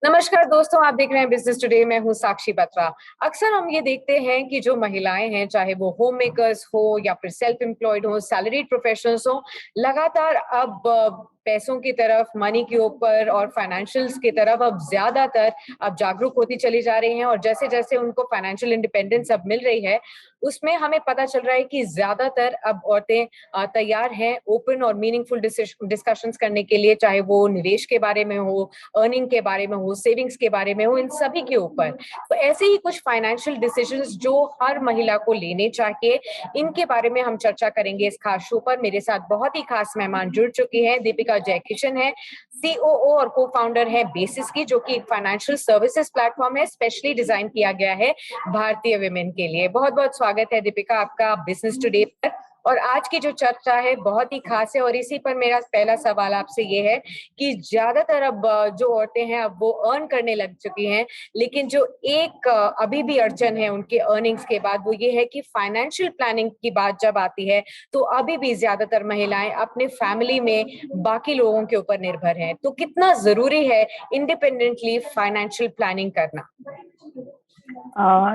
नमस्कार दोस्तों, आप देख रहे हैं बिजनेस टुडे। मैं हूं साक्षी बत्रा। अक्सर हम ये देखते हैं कि जो महिलाएं हैं, चाहे वो होम मेकर्स हो या फिर सेल्फ एम्प्लॉयड हो, सैलरीड प्रोफेशनल्स हो, लगातार अब पैसों की तरफ, मनी के ऊपर और फाइनेंशियल्स की तरफ अब ज्यादातर अब जागरूक होती चली जा रही हैं। और जैसे जैसे उनको फाइनेंशियल इंडिपेंडेंस अब मिल रही है, उसमें हमें पता चल रहा है कि ज्यादातर अब औरतें तैयार हैं ओपन और मीनिंगफुल डिस्कशंस करने के लिए, चाहे वो निवेश के बारे में हो, अर्निंग के बारे में हो, सेविंग्स के बारे में हो, इन सभी के ऊपर। तो ऐसे ही कुछ फाइनेंशियल डिसीजंस जो हर महिला को लेने चाहिए, इनके बारे में हम चर्चा करेंगे इस खास शो पर। मेरे साथ बहुत ही खास मेहमान जुड़ चुके हैं। दीपिका जयकिशन है, सीओओ और को फाउंडर है बेसिस की, जो कि एक फाइनेंशियल सर्विसेज प्लेटफॉर्म है, स्पेशली डिजाइन किया गया है भारतीय विमेन के लिए। बहुत बहुत स्वागत है दीपिका आपका बिजनेस टुडे पर। और आज की जो चर्चा है बहुत ही खास है, और इसी पर मेरा पहला सवाल आपसे ये है कि ज्यादातर अब जो औरतें हैं अब वो अर्न करने लग चुकी हैं, लेकिन जो एक अभी भी अड़चन है उनके अर्निंग्स के बाद, वो ये है कि फाइनेंशियल प्लानिंग की बात जब आती है तो अभी भी ज्यादातर महिलाएं अपने फैमिली में बाकी लोगों के ऊपर निर्भर हैं। तो कितना जरूरी है इंडिपेंडेंटली फाइनेंशियल प्लानिंग करना?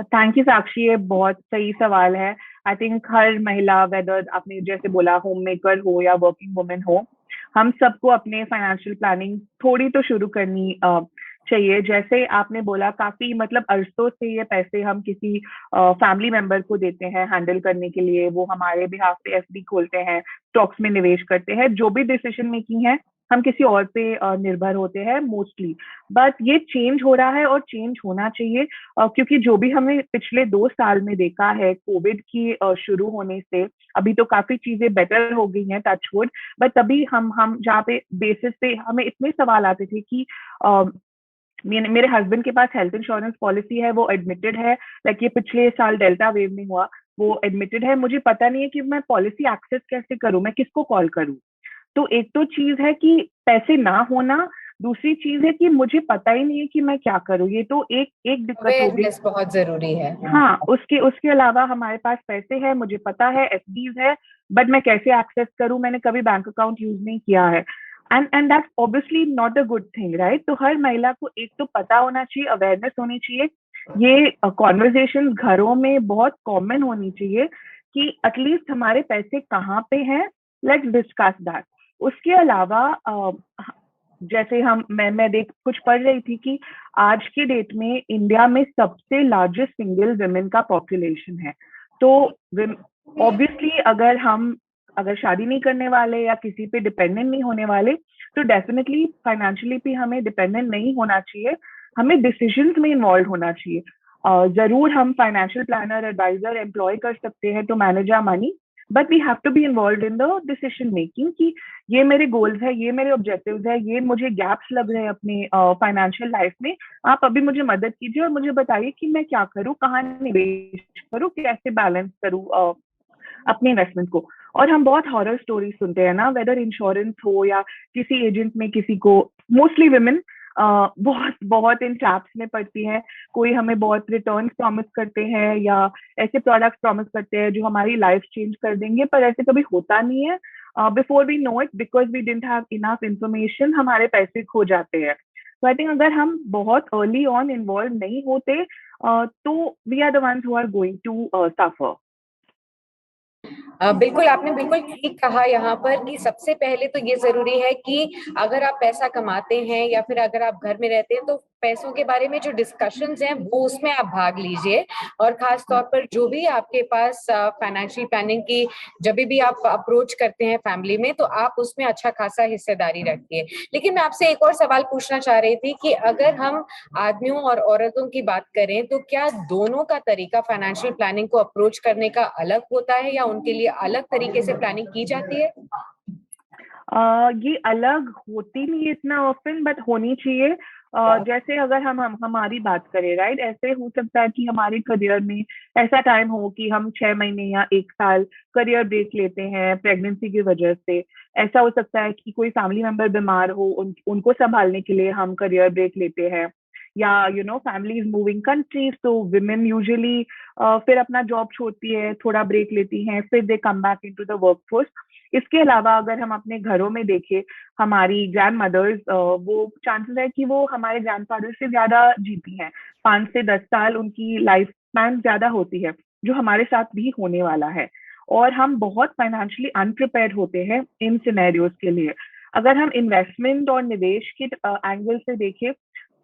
थैंक यू साक्षी, ये बहुत सही सवाल है। आई थिंक हर महिला, वेदर आपने जैसे बोला होम मेकर हो या वर्किंग वुमेन हो, हम सबको अपने फाइनेंशियल प्लानिंग थोड़ी तो शुरू करनी चाहिए। जैसे आपने बोला, काफी मतलब अरसों से ये पैसे हम किसी फैमिली मेंबर को देते हैं हैंडल करने के लिए। वो हमारे बिहाफ पे एफडी खोलते हैं, स्टॉक्स में निवेश करते हैं, जो भी डिसीजन मेकिंग है हम किसी और पे निर्भर होते हैं मोस्टली। बट ये चेंज हो रहा है और चेंज होना चाहिए, क्योंकि जो भी हमें पिछले 2 साल में देखा है कोविड की शुरू होने से, अभी तो काफी चीजें बेटर हो गई हैं टचवुड। बट तभी हम जहाँ पे बेसिस पे हमें इतने सवाल आते थे कि मेरे हस्बैंड के पास हेल्थ इंश्योरेंस पॉलिसी है, वो एडमिटेड है, लाइक ये पिछले साल डेल्टा वेव में हुआ, वो एडमिटेड है, मुझे पता नहीं है कि मैं पॉलिसी एक्सेस कैसे करूं, मैं किसको कॉल करूं। तो एक तो चीज है कि पैसे ना होना, दूसरी चीज है कि मुझे पता ही नहीं है कि मैं क्या करूं। ये तो एक एक दिक्कत हो गई। अवेयरनेस बहुत जरूरी है। हाँ, उसके उसके अलावा हमारे पास पैसे है, मुझे पता है एफडीज है, बट मैं कैसे एक्सेस करूं, मैंने कभी बैंक अकाउंट यूज नहीं किया है। And that's obviously not a good thing, right? तो हर महिला को एक तो पता होना चाहिए, अवेयरनेस होनी चाहिए। ये कॉन्वर्जेशन घरों में बहुत कॉमन होनी चाहिए कि एटलीस्ट हमारे पैसे कहाँ पे हैं, लेट्स डिस्कस दैट। उसके अलावा जैसे मैं देख कुछ पढ़ रही थी कि आज के डेट में इंडिया में सबसे लार्जेस्ट सिंगल विमेन का पॉपुलेशन है। तो ऑब्वियसली अगर शादी नहीं करने वाले या किसी पे डिपेंडेंट नहीं होने वाले, तो डेफिनेटली फाइनेंशियली भी हमें डिपेंडेंट नहीं होना चाहिए, हमें डिसीजंस में इन्वॉल्व होना चाहिए। जरूर हम फाइनेंशियल प्लानर, एडवाइजर एम्प्लॉय कर सकते हैं to manage our money, but we have to be involve in the decision making कि ये मेरे गोल्स है, ये मेरे ऑब्जेक्टिव्स है, ये मुझे गैप्स लग रहे हैं अपने फाइनेंशियल लाइफ में। आप अभी मुझे मदद कीजिए और मुझे बताइए कि मैं क्या करूँ, कहाँ निवेश करूँ, कैसे बैलेंस करूँ अपने इन्वेस्टमेंट को। और हम बहुत हॉरर स्टोरी सुनते हैं ना, वेदर इंश्योरेंस हो या किसी एजेंट में किसी को, मोस्टली विमेन बहुत बहुत इन ट्रैप्स में पड़ती है। कोई हमें बहुत रिटर्न प्रॉमिस करते हैं या ऐसे प्रोडक्ट्स प्रॉमिस करते हैं जो हमारी लाइफ चेंज कर देंगे, पर ऐसे कभी होता नहीं है। Before we know it, because we didn't have enough information, हमारे पैसे खो जाते हैं। तो आई थिंक अगर हम बहुत अर्ली ऑन इन्वॉल्व नहीं होते, तो we are the ones who are going to suffer. बिल्कुल, आपने बिल्कुल ठीक कहा यहाँ पर कि सबसे पहले तो ये जरूरी है कि अगर आप पैसा कमाते हैं या फिर अगर आप घर में रहते हैं, तो पैसों के बारे में जो डिस्कशंस हैं वो उसमें आप भाग लीजिए। और खास तौर पर जो भी आपके पास फाइनेंशियल प्लानिंग की जब भी आप अप्रोच करते हैं फैमिली में, तो आप उसमें अच्छा खासा हिस्सेदारी रखिए। लेकिन मैं आपसे एक और सवाल पूछना चाह रही थी कि अगर हम आदमियों और औरतों की बात करें, तो क्या दोनों का तरीका फाइनेंशियल प्लानिंग को अप्रोच करने का अलग होता है या उनके लिए अलग तरीके से प्लानिंग की जाती है? ये अलग होती नहीं है इतना ऑफन, बट होनी चाहिए। जैसे अगर हम हमारी बात करें, राइट, ऐसे हो सकता है कि हमारे करियर में ऐसा टाइम हो कि हम 6 महीने या 1 साल करियर ब्रेक लेते हैं प्रेगनेंसी की वजह से। ऐसा हो सकता है कि कोई फैमिली मेंबर बीमार हो, उनको संभालने के लिए हम करियर ब्रेक लेते हैं, या फैमिली इज मूविंग कंट्रीज, तो विमेन यूजुअली फिर अपना जॉब छोड़ती है, थोड़ा ब्रेक लेती हैं, फिर they come back into the workforce. इसके अलावा अगर हम अपने घरों में देखें, हमारी ग्रैंड मदर्स, वो चांसेस है कि वो हमारे ग्रैंडफादर से ज्यादा जीती हैं, 5 से 10 साल उनकी लाइफ स्पैन ज्यादा होती है, जो हमारे साथ भी होने वाला है। और हम बहुत फाइनेंशियली अनप्रिपेयर्ड होते हैं इन सिनेरियोज के लिए। अगर हम इन्वेस्टमेंट और निवेश के एंगल से देखें,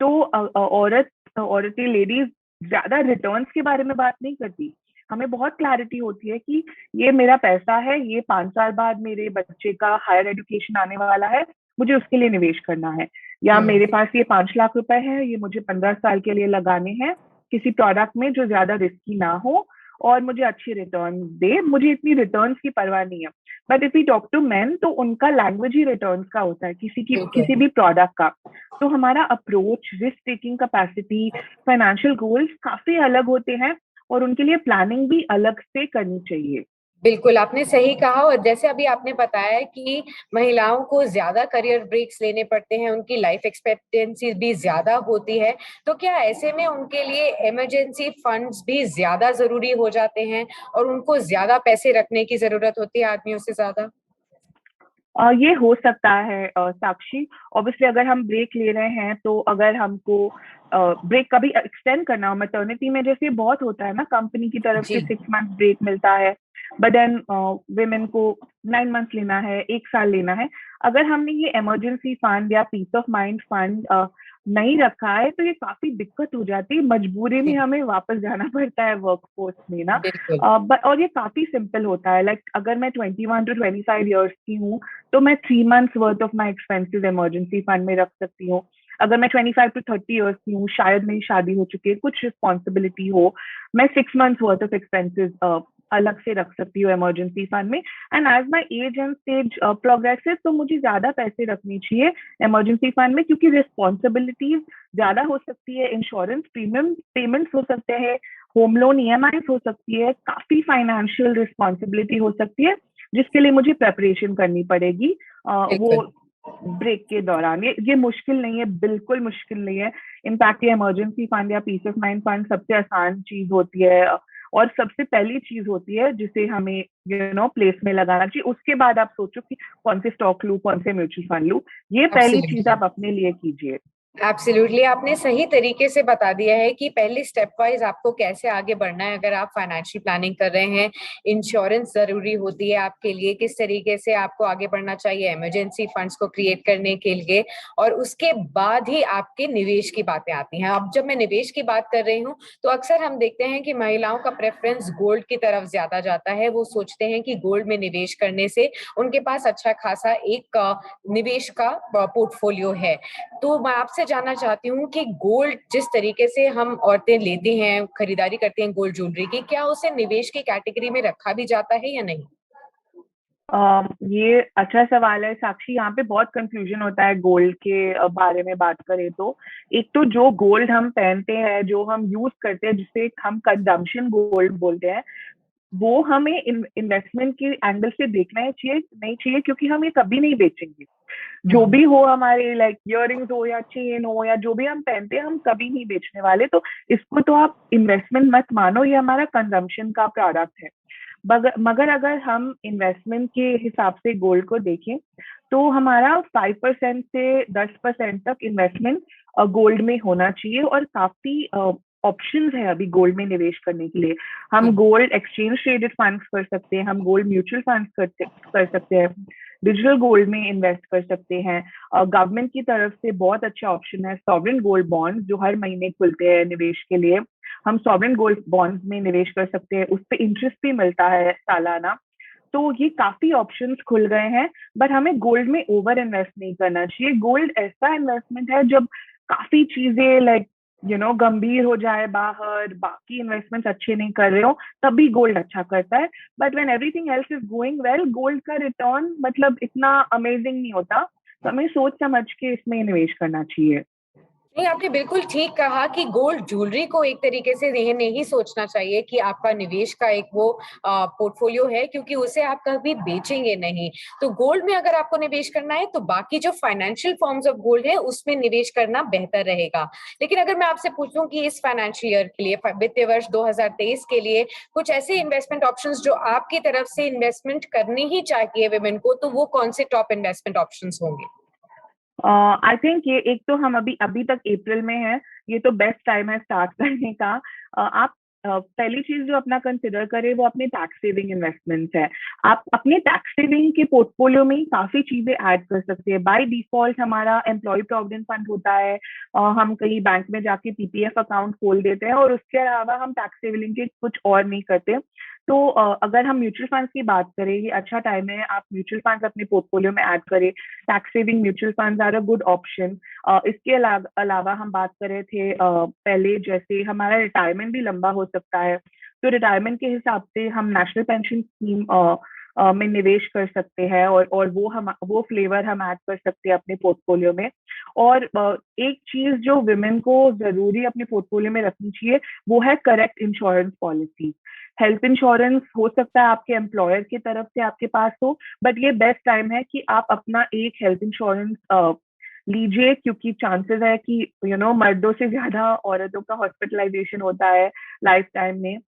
तो औरतें, लेडीज ज्यादा रिटर्न्स के बारे में बात नहीं करती। हमें बहुत क्लैरिटी होती है कि ये मेरा पैसा है, ये 5 साल बाद मेरे बच्चे का हायर एजुकेशन आने वाला है, मुझे उसके लिए निवेश करना है। या मेरे पास ये 5 लाख रुपए है, ये मुझे 15 साल के लिए लगाने हैं किसी प्रोडक्ट में जो ज्यादा रिस्की ना हो और मुझे अच्छी रिटर्न दे, मुझे इतनी रिटर्न्स की परवाह नहीं है। But if we talk to men, तो उनका लैंग्वेज ही रिटर्न्स का होता है, बिल्कुल। किसी भी प्रोडक्ट का। तो हमारा approach, risk taking capacity, financial goals काफी अलग होते हैं और उनके लिए प्लानिंग भी अलग से करनी चाहिए। बिल्कुल, आपने सही कहा। और जैसे अभी आपने बताया कि महिलाओं को ज्यादा करियर ब्रेक्स लेने पड़ते हैं, उनकी लाइफ एक्सपेक्टेंसी भी ज्यादा होती है, तो क्या ऐसे में उनके लिए इमरजेंसी फंड्स भी ज्यादा जरूरी हो जाते हैं और उनको ज्यादा पैसे रखने की जरूरत होती है आदमियों से ज्यादा? ये हो सकता है साक्षी। ऑब्वियसली अगर हम ब्रेक ले रहे हैं, तो अगर हमको ब्रेक कभी एक्सटेंड करना हो, मैटरनिटी में जैसे बहुत होता है ना, कंपनी की तरफ से जी। 6 मंथ ब्रेक मिलता है, बट देन विमेन को 9 मंथ लेना है, 1 साल लेना है। अगर हमने ये इमरजेंसी फंड या पीस ऑफ माइंड फंड नहीं रखा है, तो ये काफी दिक्कत हो जाती है, मजबूरी में जी, हमें वापस जाना पड़ता है वर्कफोर्स में ना। बिल्कुल। और ये काफी सिंपल होता है, लाइक अगर मैं 21 to 25 ईयर्स की हूँ, तो मैं 3 months worth of my expensive emergency fund में रख सकती हूँ। अगर मैं 25 to 30 ईयर्स की हूँ, शायद मेरी शादी हो चुकी है, कुछ रिस्पॉन्सिबिलिटी हो, मैं 6 months वर्थ ऑफ एक्सपेंसिव अलग से रख सकती हूँ इमरजेंसी फंड में। And as my age and stage progressive, तो मुझे ज्यादा पैसे रखनी चाहिए इमरजेंसी फंड में, क्योंकि रिस्पॉन्सिबिलिटीज ज्यादा हो सकती है, इंश्योरेंस प्रीमियम पेमेंट्स हो सकते हैं, होम लोन ईएमआई हो सकती है, काफी फाइनेंशियल रिस्पॉन्सिबिलिटी हो सकती है, जिसके लिए मुझे प्रेपरेशन करनी पड़ेगी वो बिल्कुल। ब्रेक के दौरान। ये मुश्किल नहीं है, बिल्कुल मुश्किल नहीं है। इनफैक्ट ये इमरजेंसी फंड या पीस ऑफ माइंड फंड सबसे आसान चीज होती है, और सबसे पहली चीज होती है जिसे हमें प्लेस में लगाना चाहिए। उसके बाद आप सोचो कि कौन से स्टॉक लूं, कौन से म्यूचुअल फंड लूं। ये पहली चीज एब्सोल्युटली। आप अपने लिए कीजिए। एब्सोल्युटली, आपने सही तरीके से बता दिया है कि पहले स्टेप वाइज आपको कैसे आगे बढ़ना है अगर आप फाइनेंशियल प्लानिंग कर रहे हैं। इंश्योरेंस जरूरी होती है आपके लिए, किस तरीके से आपको आगे बढ़ना चाहिए इमरजेंसी फंड्स को क्रिएट करने के लिए, और उसके बाद ही आपके निवेश की बातें आती हैं। अब जब मैं निवेश की बात कर रही हूँ, तो अक्सर हम देखते हैं कि महिलाओं का प्रेफरेंस गोल्ड की तरफ ज्यादा जाता है। वो सोचते हैं कि गोल्ड में निवेश करने से उनके पास अच्छा खासा एक निवेश का पोर्टफोलियो है। तो मैं आपसे जानना चाहती हूँ कि गोल्ड जिस तरीके से हम औरतें लेती हैं, खरीदारी करती हैं गोल्ड ज्वेलरी की, क्या उसे निवेश की कैटेगरी में रखा भी जाता है या नहीं? ये अच्छा सवाल है साक्षी। यहाँ पे बहुत कंफ्यूजन होता है गोल्ड के बारे में बात करें तो। एक तो जो गोल्ड हम पहनते हैं, जो हम यूज करते हैं, जिसे हम कंजम्पशन गोल्ड बोलते हैं, वो हमें इन्वेस्टमेंट के एंगल से देखना है चाहिए नहीं चाहिए, क्योंकि हम ये कभी नहीं बेचेंगे। जो हम्म। भी हो, हमारे लाइक इयररिंग्स हो या चेन हो या जो भी हम पहनते हैं, हम कभी नहीं बेचने वाले। तो इसको तो आप इन्वेस्टमेंट मत मानो, ये हमारा कंजम्पशन का प्रोडक्ट है। मगर अगर हम इन्वेस्टमेंट के हिसाब से गोल्ड को देखें, तो हमारा 5% से 10% तक इन्वेस्टमेंट गोल्ड में होना चाहिए। और काफी ऑप्शंस है अभी गोल्ड में निवेश करने के लिए। हम हम्म। गोल्ड एक्सचेंज ट्रेडेड फंड्स कर सकते हैं, हम गोल्ड म्यूचुअल फंड्स कर सकते हैं, डिजिटल गोल्ड में इन्वेस्ट कर सकते हैं। गवर्नमेंट की तरफ से बहुत अच्छा ऑप्शन है सॉवरेन गोल्ड बॉन्ड, जो हर महीने खुलते हैं निवेश के लिए। हम सॉवरेन गोल्ड बॉन्ड्स में निवेश कर सकते हैं, उस पर इंटरेस्ट भी मिलता है सालाना। तो ये काफी ऑप्शंस खुल गए हैं, बट हमें गोल्ड में ओवर इन्वेस्ट नहीं करना चाहिए। गोल्ड ऐसा इन्वेस्टमेंट है जब काफी चीजें लाइक गंभीर हो जाए, बाहर बाकी इन्वेस्टमेंट्स अच्छे नहीं कर रहे हो, तभी गोल्ड अच्छा करता है। But when everything else is going well, gold का रिटर्न मतलब इतना अमेजिंग नहीं होता। तो हमें सोच समझ के इसमें निवेश करना चाहिए। नहीं, आपने बिल्कुल ठीक कहा कि गोल्ड ज्वेलरी को एक तरीके से ये नहीं सोचना चाहिए कि आपका निवेश का एक वो पोर्टफोलियो है, क्योंकि उसे आप कभी बेचेंगे नहीं। तो गोल्ड में अगर आपको निवेश करना है तो बाकी जो फाइनेंशियल फॉर्म्स ऑफ गोल्ड है उसमें निवेश करना बेहतर रहेगा। लेकिन अगर मैं आपसे पूछूं कि इस फाइनेंशियल ईयर के लिए, वित्तीय वर्ष 2023 के लिए कुछ ऐसे इन्वेस्टमेंट ऑप्शंस जो आपकी तरफ से इन्वेस्टमेंट करनी ही चाहिए विमेन को, तो वो कौन से टॉप इन्वेस्टमेंट ऑप्शंस होंगे? आई थिंक ये एक तो हम अभी तक अप्रैल में है, ये तो बेस्ट टाइम है स्टार्ट करने का। आप पहली चीज जो अपना कंसिडर करें वो अपने टैक्स सेविंग इन्वेस्टमेंट्स है। आप अपने टैक्स सेविंग के पोर्टफोलियो में काफी चीजें ऐड कर सकते हैं। बाय डिफॉल्ट हमारा एम्प्लॉय प्रोविडेंट फंड होता है, हम कहीं बैंक में जाके पीपीएफ अकाउंट खोल देते हैं और उसके अलावा हम टैक्स सेविंग के कुछ और नहीं करते। तो अगर हम म्यूचुअल फंड्स की बात करें, ये अच्छा टाइम है, आप म्यूचुअल फंड्स अपने पोर्टफोलियो में ऐड करें। Tax saving mutual funds are a good option. इसके अलावा हम बात कर रहे थे पहले, जैसे हमारा रिटायरमेंट भी लंबा हो सकता है, तो रिटायरमेंट के हिसाब से हम नेशनल पेंशन स्कीम में निवेश कर सकते हैं और वो फ्लेवर हम ऐड कर सकते हैं अपने पोर्टफोलियो में। और एक चीज जो विमेन को जरूरी अपने पोर्टफोलियो में रखनी चाहिए वो है correct insurance policy. Health insurance हो सकता है आपके एम्प्लॉयर की तरफ से आपके पास हो, बट ये बेस्ट टाइम है कि आप अपना एक हेल्थ इंश्योरेंस लीजिए, क्योंकि चांसेस है कि मर्दों से ज्यादा औरतों का हॉस्पिटलाइजेशन होता है लाइफ टाइम में।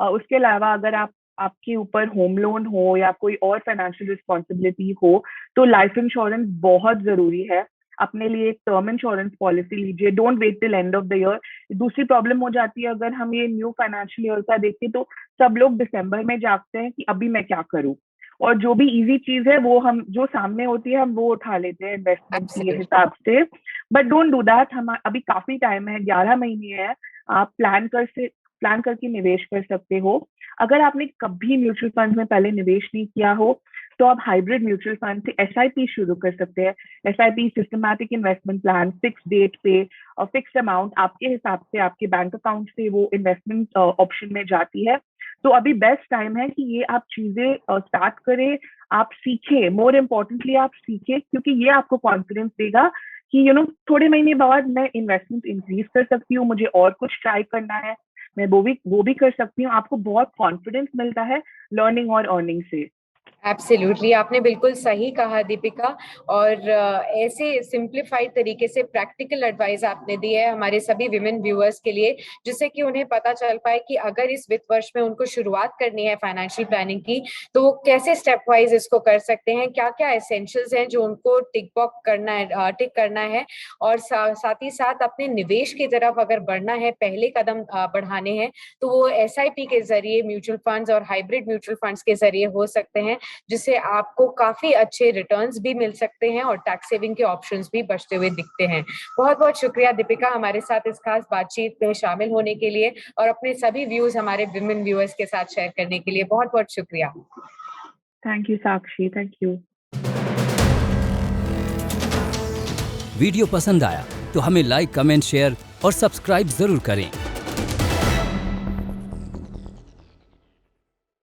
उसके अलावा अगर आपके ऊपर होम लोन हो या कोई और फाइनेंशियल रिस्पॉन्सिबिलिटी हो तो लाइफ इंश्योरेंस बहुत जरूरी है। अपने लिए एक टर्म इंश्योरेंस पॉलिसी लीजिए, don't wait till end of the year. दूसरी प्रॉब्लम हो जाती है अगर हम ये न्यू फाइनेंशियल ईयर का देखें तो सब लोग दिसंबर में जागते हैं कि अभी मैं क्या करूं, और जो भी इजी चीज है वो हम जो सामने होती है हम वो उठा लेते हैं इन्वेस्टमेंट के Absolutely. हिसाब से। But don't do that. हम अभी काफी टाइम है, 11 महीने है, आप प्लान करके निवेश कर सकते हो। अगर आपने कभी म्यूचुअल फंड में पहले निवेश नहीं किया हो तो आप हाइब्रिड म्यूचुअल फंड से एसआईपी शुरू कर सकते हैं। SIP systematic investment plan, fix date पे और फिक्स अमाउंट आपके हिसाब से आपके बैंक अकाउंट से वो इन्वेस्टमेंट ऑप्शन में जाती है। तो अभी बेस्ट टाइम है कि ये आप चीजें स्टार्ट करें, आप सीखें, मोर इम्पोर्टेंटली आप सीखें, क्योंकि ये आपको कॉन्फिडेंस देगा कि थोड़े महीने बाद मैं इन्वेस्टमेंट इंक्रीज कर सकती हूँ, मुझे और कुछ ट्राई करना है, मैं वो भी कर सकती हूँ। आपको बहुत कॉन्फिडेंस मिलता है लर्निंग और अर्निंग से। एब्सोल्युटली, आपने बिल्कुल सही कहा दीपिका। और ऐसे सिंप्लीफाइड तरीके से प्रैक्टिकल एडवाइस आपने दी है हमारे सभी विमेन व्यूअर्स के लिए, जिससे कि उन्हें पता चल पाए कि अगर इस वित्त वर्ष में उनको शुरुआत करनी है फाइनेंशियल प्लानिंग की, तो वो कैसे स्टेप वाइज इसको कर सकते हैं, क्या क्या एसेंशियल्स हैं जो उनको टिक करना है, और साथ ही साथ अपने निवेश की तरफ अगर बढ़ना है, पहले कदम बढ़ाने हैं, तो वो एसआईपी के जरिए, म्यूचुअल फंड्स और हाइब्रिड म्यूचुअल फंड्स के जरिए हो सकते हैं, जिससे आपको काफी अच्छे रिटर्न्स भी मिल सकते हैं और टैक्स सेविंग के ऑप्शंस भी बचते हुए दिखते हैं। बहुत बहुत शुक्रिया दीपिका, हमारे साथ इस खास बातचीत में शामिल होने के लिए और अपने सभी व्यूज हमारे विमेन व्यूअर्स के साथ शेयर करने के लिए। बहुत बहुत शुक्रिया। Thank you Sakshi, thank you. Video पसंद आया तो हमें लाइक, कमेंट, शेयर और सब्सक्राइब जरूर करें।